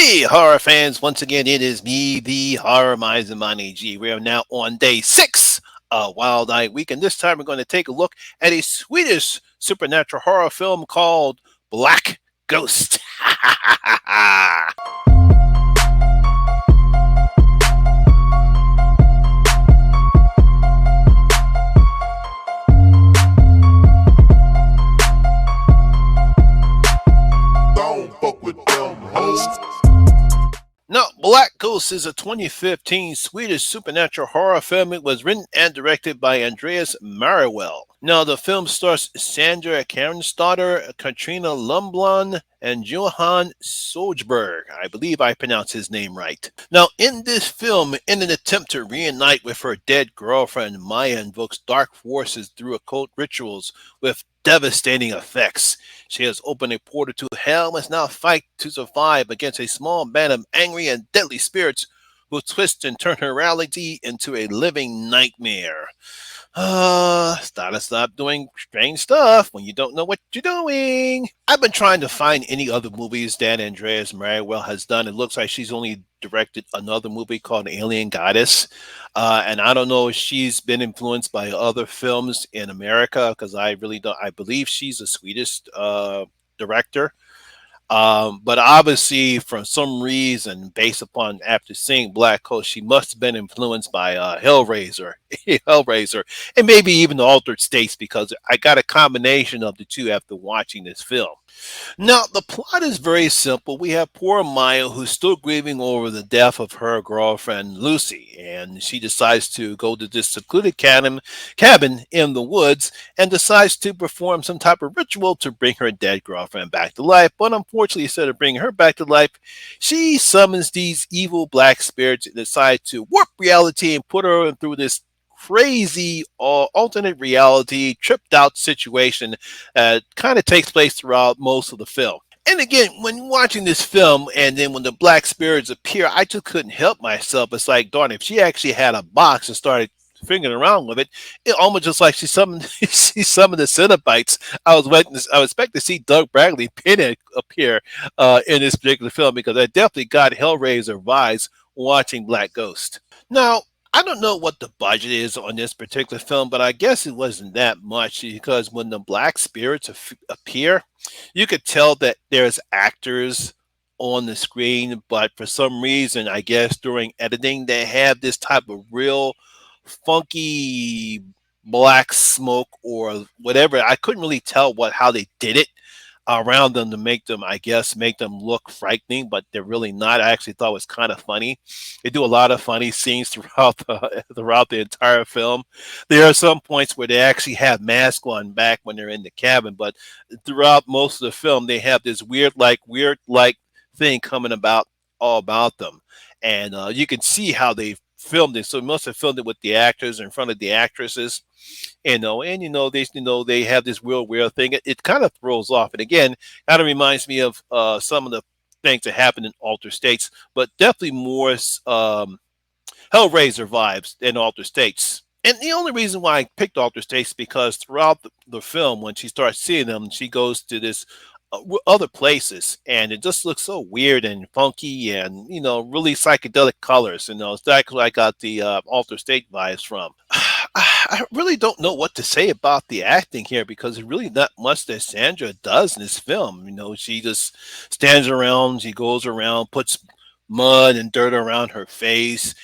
Hey, horror fans, once again, it is me, the Horror Mizamani G. We are now on day 6 of Wildeye Week, and this time we're going to take a look at a Swedish supernatural horror film called Black Ghost. Don't fuck with them hoes. Now, Black Ghost is a 2015 Swedish supernatural horror film. It was written and directed by Andreas Mariwell. Now, the film stars Sandra Karenstadter, Katrina Lumblund, and Johan Sojberg. I believe I pronounced his name right. Now, in this film, in an attempt to reunite with her dead girlfriend, Maya invokes dark forces through occult rituals with devastating effects. She has opened a portal to hell and must now fight to survive against a small band of angry and deadly spirits who twist and turn her reality into a living nightmare. Stop doing strange stuff when you don't know what you're doing. I've been trying to find any other movies that Andreas Mariwell has done. It looks like she's only directed another movie called Alien Goddess. And I don't know if she's been influenced by other films in America because I really don't. I believe she's a Swedish director. But obviously, for some reason, based upon after seeing Black Coast, she must have been influenced by Hellraiser, Hellraiser, and maybe even the Altered States because I got a combination of the two after watching this film. Now, the plot is very simple. We have poor Maya who's still grieving over the death of her girlfriend Lucy, and she decides to go to this secluded cabin in the woods and decides to perform some type of ritual to bring her dead girlfriend back to life. But unfortunately, instead of bringing her back to life, she summons these evil black spirits and decides to warp reality and put her through this crazy alternate reality tripped out situation kind of takes place throughout most of the film. And again, when watching this film and then when the black spirits appear, I just couldn't help myself. It's like, darn, if she actually had a box and started fingering around with it, it almost just like she summoned she summoned the Cenobites. I was expecting to see Doug Bradley Pinhead appear in this particular film because I definitely got Hellraiser vibes watching Black Ghost. Now, I don't know what the budget is on this particular film, but I guess it wasn't that much because when the black spirits appear, you could tell that there's actors on the screen, but for some reason, I guess during editing, they have this type of real funky black smoke or whatever. I couldn't really tell how they did it around them to make them, I guess, make them look frightening, but they're really not. I actually thought it was kind of funny. They do a lot of funny scenes throughout the entire film. There are some points where they actually have masks on back when they're in the cabin, but throughout most of the film, they have this weird like thing coming about all about them, and you can see how they filmed it. So they must have filmed it with the actors in front of the actresses, and they have this real weird thing. It kind of throws off, and again, kind of reminds me of some of the things that happened in Alter States, but definitely more Hellraiser vibes than Alter States. And the only reason why I picked Alter States is because throughout the film, when she starts seeing them, she goes to this other places, and it just looks so weird and funky, and really psychedelic colors. It's exactly where I got the Alter State vibes from. I really don't know what to say about the acting here because there's really not much that Sandra does in this film. She just stands around, she goes around, puts mud and dirt around her face.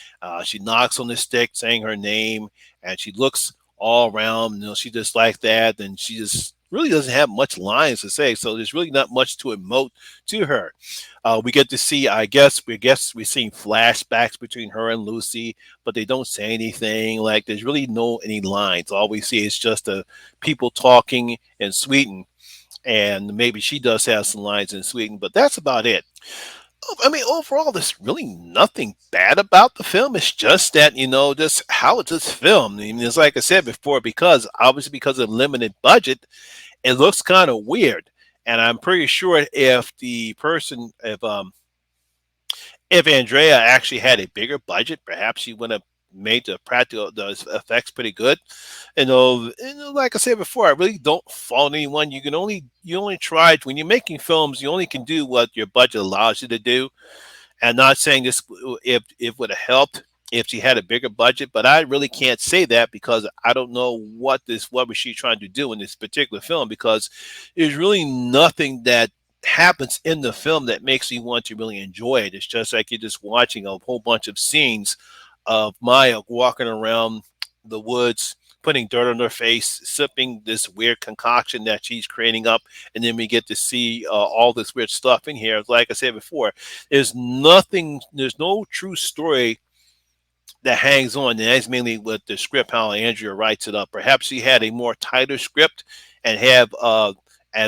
She knocks on the stick saying her name, and she looks all around. She just like that, and she just really doesn't have much lines to say. So there's really not much to emote to her. We get to see, we're seeing flashbacks between her and Lucy, but they don't say anything. Like there's really no any lines. All we see is just people talking in Sweden, and maybe she does have some lines in Sweden, but that's about it. I mean, overall, there's really nothing bad about the film. It's just that, just how it's just filmed. I mean, it's like I said before, because obviously because of limited budget, it looks kind of weird. And I'm pretty sure if Andrea actually had a bigger budget, perhaps she would have made the practical the effects pretty good. Like I said before, I really don't fault anyone. You only try when you're making films. You only can do what your budget allows you to do. And not saying this if would have helped if she had a bigger budget, but I really can't say that because I don't know what was she trying to do in this particular film because there's really nothing that happens in the film that makes you want to really enjoy it. It's just like you're just watching a whole bunch of scenes of Maya walking around the woods, putting dirt on her face, sipping this weird concoction that she's creating up, and then we get to see all this weird stuff in here. Like I said before, there's no true story that hangs on, and that's mainly with the script how Andrea writes it up. Perhaps she had a more tighter script and have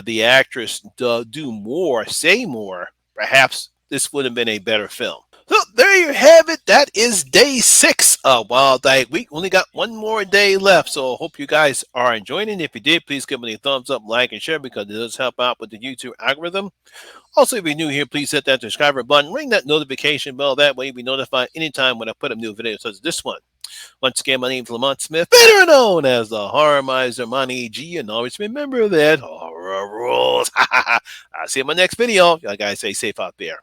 the actress do more, say more. Perhaps this would have been a better film. So there you have it. That is day 6 of Wildeye Week. Only got one more day left, so I hope you guys are enjoying it. If you did, please give me a thumbs up, like, and share because it does help out with the YouTube algorithm. Also, if you're new here, please hit that subscriber button, ring that notification bell. That way, you'll be notified anytime when I put up new videos such as this one. Once again, my name is Lamont Smith, better known as the Horror Miser Monty G, and always remember that horror rules. I'll see you in my next video. Y'all guys stay safe out there.